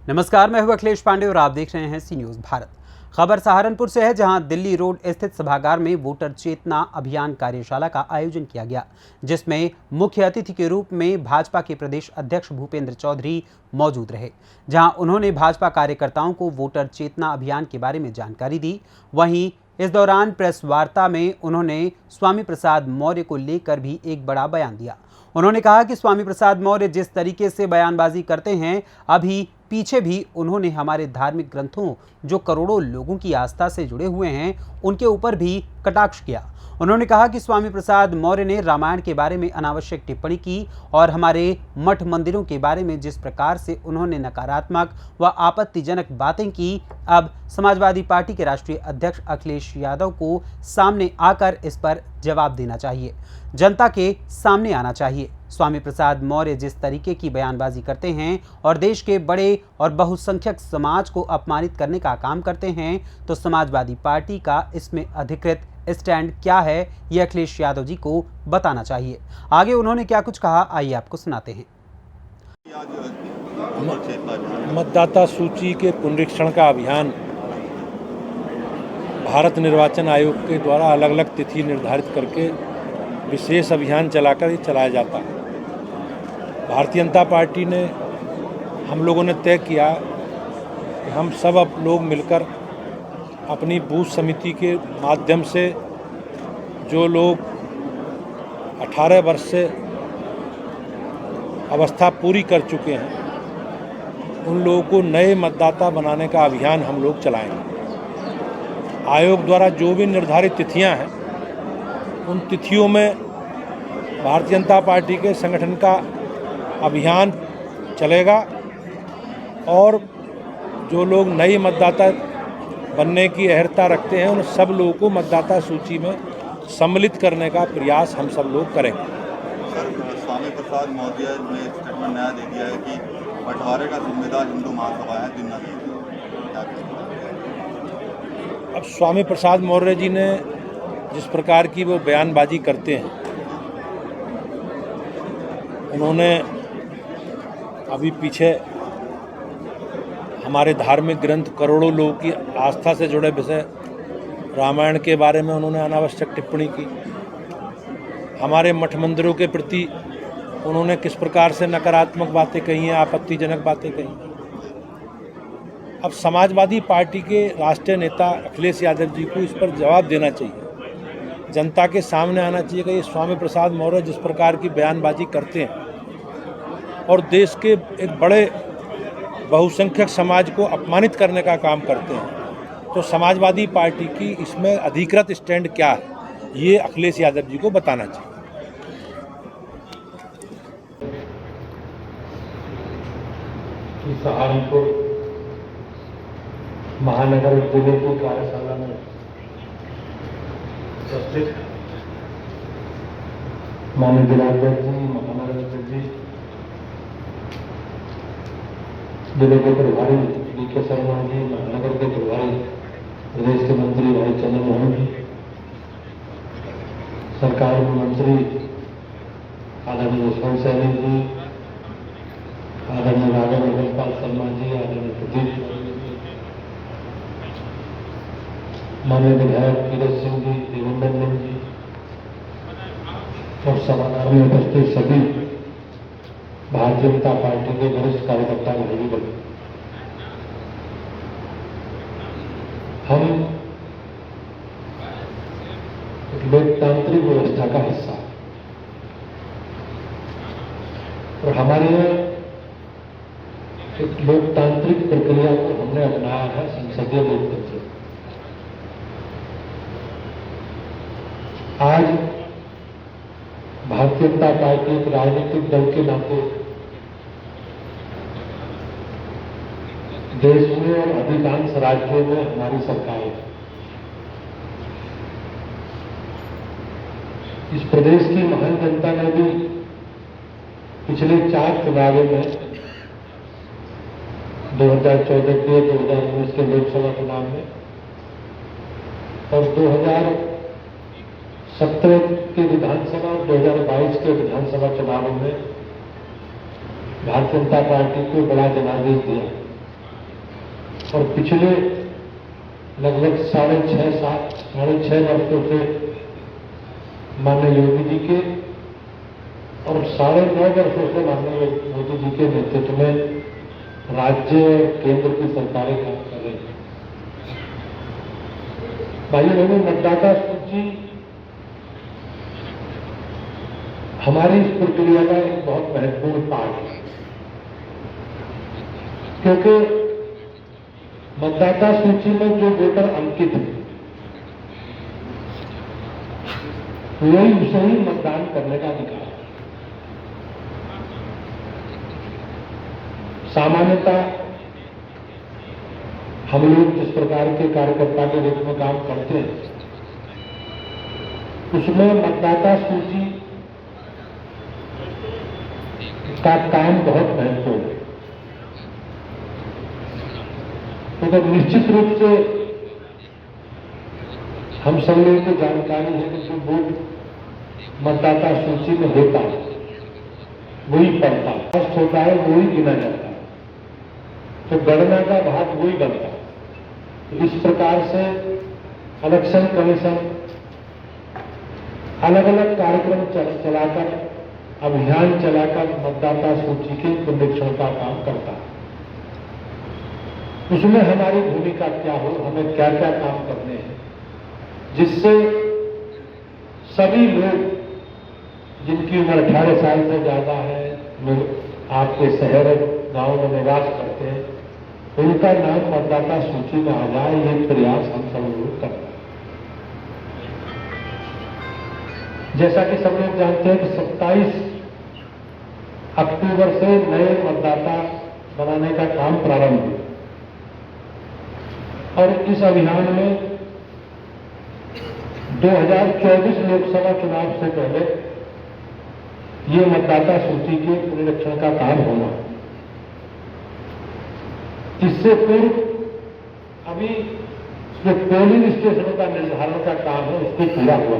नमस्कार, मैं हूं अखिलेश पांडे और आप देख रहे हैं सी न्यूज़ भारत। खबर सहारनपुर से है, जहां दिल्ली रोड स्थित सभागार में वोटर चेतना अभियान कार्यशाला का आयोजन किया गया, जिसमें मुख्य अतिथि के रूप में भाजपा के प्रदेश अध्यक्ष भूपेंद्र चौधरी मौजूद रहे। जहां उन्होंने भाजपा कार्यकर्ताओं को वोटर चेतना अभियान के बारे में जानकारी दी। वहीं इस दौरान प्रेस वार्ता में उन्होंने स्वामी प्रसाद मौर्य को लेकर भी एक बड़ा बयान दिया। उन्होंने कहा कि स्वामी प्रसाद मौर्य जिस तरीके से बयानबाजी करते हैं, अभी पीछे भी उन्होंने हमारे धार्मिक ग्रंथों, जो करोड़ों लोगों की आस्था से जुड़े हुए हैं, उनके ऊपर भी कटाक्ष किया। उन्होंने कहा कि स्वामी प्रसाद मौर्य ने रामायण के बारे में अनावश्यक टिप्पणी की और हमारे मठ मंदिरों के बारे में जिस प्रकार से उन्होंने नकारात्मक व आपत्तिजनक बातें की, अब समाजवादी पार्टी के राष्ट्रीय अध्यक्ष अखिलेश यादव को सामने आकर इस पर जवाब देना चाहिए, जनता के सामने आना चाहिए। स्वामी प्रसाद मौर्य जिस तरीके की बयानबाजी करते हैं और देश के बड़े और बहुसंख्यक समाज को अपमानित करने का काम करते हैं, तो समाजवादी पार्टी का इसमें अधिकृत स्टैंड क्या है, ये अखिलेश यादव जी को बताना चाहिए। आगे उन्होंने क्या कुछ कहा, आइए आपको सुनाते हैं। मतदाता सूची के पुनरीक्षण का अभियान भारत निर्वाचन आयोग के द्वारा अलग अलग तिथि निर्धारित करके विशेष अभियान चलाकर ये चलाया जाता है। भारतीय जनता पार्टी ने, हम लोगों ने तय किया कि हम सब लोग मिलकर अपनी बूथ समिति के माध्यम से जो लोग 18 वर्ष से अवस्था पूरी कर चुके हैं, उन लोगों को नए मतदाता बनाने का अभियान हम लोग चलाएंगे। आयोग द्वारा जो भी निर्धारित तिथियां हैं, उन तिथियों में भारतीय जनता पार्टी के संगठन का अभियान चलेगा और जो लोग नए मतदाता बनने की अहर्ता रखते हैं, उन सब लोगों को मतदाता सूची में सम्मिलित करने का प्रयास हम सब लोग करेंगे। सर, स्वामी प्रसाद मौर्य ने स्टेटमेंट नया दे दिया है कि बंटवारे का जिम्मेदार हिंदू महासभा है, दिन नहीं। अब स्वामी प्रसाद मौर्य जी ने जिस प्रकार की वो बयानबाजी करते हैं, उन्होंने अभी पीछे हमारे धार्मिक ग्रंथ, करोड़ों लोगों की आस्था से जुड़े विषय रामायण के बारे में उन्होंने अनावश्यक टिप्पणी की। हमारे मठ मंदिरों के प्रति उन्होंने किस प्रकार से नकारात्मक बातें कही हैं, आपत्तिजनक बातें कही। अब समाजवादी पार्टी के राष्ट्रीय नेता अखिलेश यादव जी को इस पर जवाब देना चाहिए, जनता के सामने आना चाहिए कि ये स्वामी प्रसाद मौर्य जिस प्रकार की बयानबाजी करते हैं और देश के एक बड़े बहुसंख्यक समाज को अपमानित करने का काम करते हैं, तो समाजवादी पार्टी की इसमें अधिकृत स्टैंड क्या है, ये अखिलेश यादव जी को बताना चाहिए। सहारनपुर महानगर जिले की कार्यशाला में उपस्थित माननीय जिलाध्यक्ष जी, महानगर अध्यक्ष जी, जिले के प्रभारी डी.के. शर्मा जी, महानगर के प्रभारी प्रदेश के मंत्री भाई चंद्र मोहन जी, सरकार में मंत्री आदरणीय यशवंत सैनी जी, आदरणीय राघव अग्रपाल शर्मा जी, आदरणीय प्रदीप, माननीय विधायक कीरत सिंह जी, देवेंद्र जी और सभागार में उपस्थित सभी भारतीय जनता पार्टी के वरिष्ठ कार्यकर्ता भाई बने। हम एक लोकतांत्रिक व्यवस्था का हिस्सा है और हमारे यहाँ एक लोकतांत्रिक प्रक्रिया को हमने अपनाया है, संसदीय लोकतंत्र। आज भारतीय जनता पार्टी एक राजनीतिक दल के नाते देश में और अधिकांश राज्यों में हमारी सरकार है। इस प्रदेश की महान जनता ने भी पिछले 4 चुनावों में 2014 के, 2019 के लोकसभा चुनाव में और 2017 के विधानसभा और 2022 के विधानसभा चुनावों में भारतीय जनता पार्टी को बड़ा जनादेश दिया। और पिछले लगभग 6.5 वर्षों से माननीय योगी जी के और 9.5 वर्षों से माननीय मोदी जी के नेतृत्व में राज्य और केंद्र की सरकारें काम कर रही हैं। भाइयों बहनों, मतदाता सूची हमारी इस प्रक्रिया का एक बहुत महत्वपूर्ण पार्ट है, क्योंकि मतदाता सूची में जो वोटर अंकित है वही उसे ही मतदान करने का अधिकार है। सामान्यतः हम लोग जिस प्रकार के कार्यकर्ता के रूप में काम करते हैं उसमें मतदाता सूची का काम बहुत महत्वपूर्ण है। तो निश्चित रूप से हम सब लोगों को जानकारी है कि जो वोट मतदाता सूची में होता है वही पड़ता है, फर्स्ट होता है वही गिना जाता है, तो गणना का भाग वही बनता है। तो इस प्रकार से इलेक्शन कमीशन अलग अलग कार्यक्रम चलाकर, अभियान चलाकर मतदाता सूची के पुनरीक्षण का काम करता है। उसमें हमारी भूमिका क्या हो, हमें क्या क्या काम करने हैं, जिससे सभी लोग जिनकी उम्र 18 साल से ज्यादा है, लोग आपके शहर गांव में निवास करते हैं, उनका नाम मतदाता सूची में आ जाए, ये प्रयास हम सब लोग करते हैं। जैसा कि सब लोग जानते हैं कि 27 अक्टूबर से नए मतदाता बनाने का काम प्रारंभ हुआ और इस अभियान में 2024 लोकसभा चुनाव से पहले ये मतदाता सूची के पुनरीक्षण का काम होना। इससे पूर्व अभी जो पोलिंग स्टेशनों का निर्धारण का काम है उसको पूरा हुआ।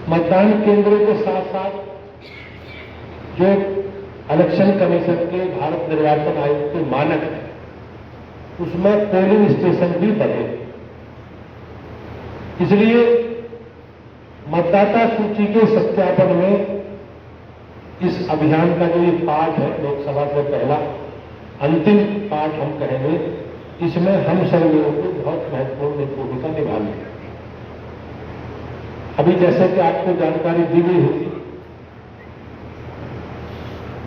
मतदान केंद्रों के साथ साथ जो इलेक्शन कमीशन के भारत निर्वाचन आयोग के मानक है उसमें पोलिंग स्टेशन भी बढ़े। इसलिए मतदाता सूची के सत्यापन में इस अभियान का जो ये पार्ट है, लोकसभा से पहला अंतिम पार्ट हम कहेंगे, इसमें हम सब लोगों को बहुत महत्वपूर्ण भूमिका निभानी है। अभी जैसे कि आपको जानकारी दी गई होगी,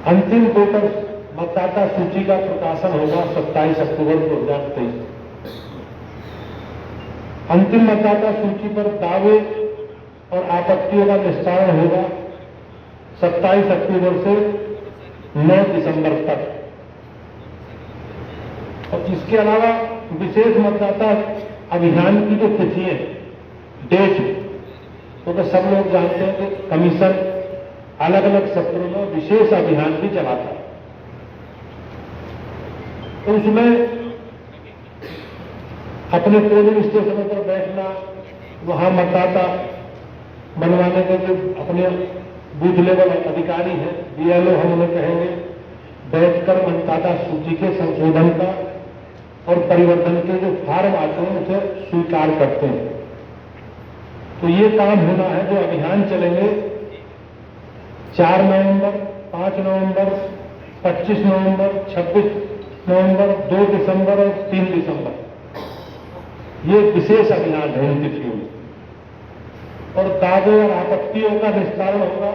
अंतिम वोटर मतदाता सूची का प्रकाशन होगा 27 अक्टूबर 2023। अंतिम मतदाता सूची पर दावे और आपत्तियों का निस्तारण होगा 27 अक्टूबर से 9 दिसंबर तक। और इसके अलावा विशेष मतदाता अभियान की जो तिथि है, डेट, तो सब लोग जानते हैं कि कमीशन अलग अलग सत्रों में विशेष अभियान भी चलाता है। तो उसमें अपने पोलिंग स्टेशनों पर बैठना, वहां मतदाता बनवाने के जो अपने बूथ लेवल अधिकारी हैं, बीएलओ हम उन्हें कहेंगे, बैठकर मतदाता सूची के संशोधन का और परिवर्तन के जो फॉर्म आते हैं उसे स्वीकार करते हैं। तो ये काम होना है। जो अभियान चलेंगे 4 नवंबर, 5 नवंबर, 25 नवंबर, 26 नवंबर, 2 दिसंबर और 3 दिसंबर, ये विशेष अभियान है इन तिथियों में। और दावे और आपत्तियों का निस्तारण होगा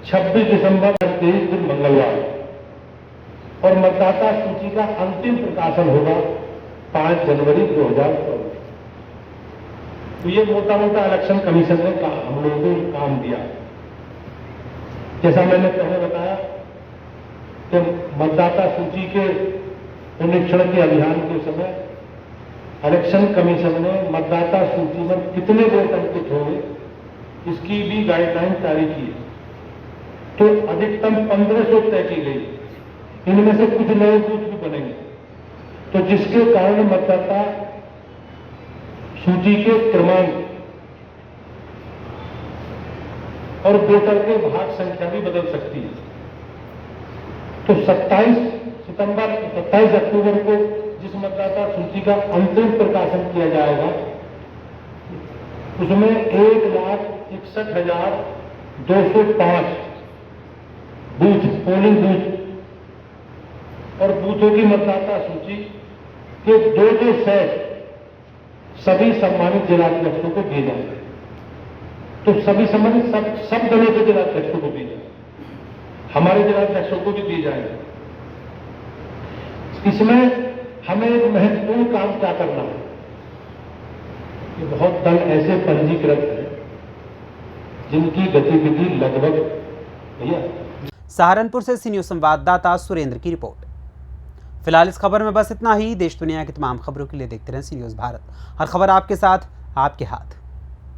26 दिसंबर 23 दिन मंगलवार, और मतदाता सूची का अंतिम प्रकाशन होगा 5 जनवरी 2024। तो ये मोटा मोटा इलेक्शन कमीशन ने हम लोगों को काम दिया। जैसा मैंने पहले बताया कि मतदाता सूची के पुनरीक्षण के अभियान के समय इलेक्शन कमीशन ने मतदाता सूची में कितने वोट अंकित होंगे इसकी भी गाइडलाइन जारी की है। तो अधिकतम 1500 तय की गई, इनमें से कुछ नए बूथ भी बनेंगे, तो जिसके कारण मतदाता सूची के क्रमांक और वोटर के भाग संख्या भी बदल सकती है। तो 27 27 अक्टूबर को जिस मतदाता सूची का अंतिम प्रकाशन किया जाएगा उसमें 1,61,205 बूथ, पोलिंग बूथ और बूथों की मतदाता सूची के 2 सेट सभी सम्मानित जिलाध्यक्षों को दिए जाएंगे। तो सभी सम्मानित सब दलों के जिलाध्यक्षों को दिए जाएंगे, हमारे जिलाध्यक्षों को भी दिए जाएंगे। इसमें हमें एक महत्वपूर्ण काम क्या करना है कि बहुत दल ऐसे पंजीकृत हैं जिनकी गतिविधि लगभग भैया। सहारनपुर से सी न्यूज़ संवाददाता सुरेंद्र की रिपोर्ट। फिलहाल इस खबर में बस इतना ही। देश दुनिया की तमाम खबरों के लिए देखते रहें सी न्यूज़ भारत। हर खबर आपके साथ, आपके हाथ।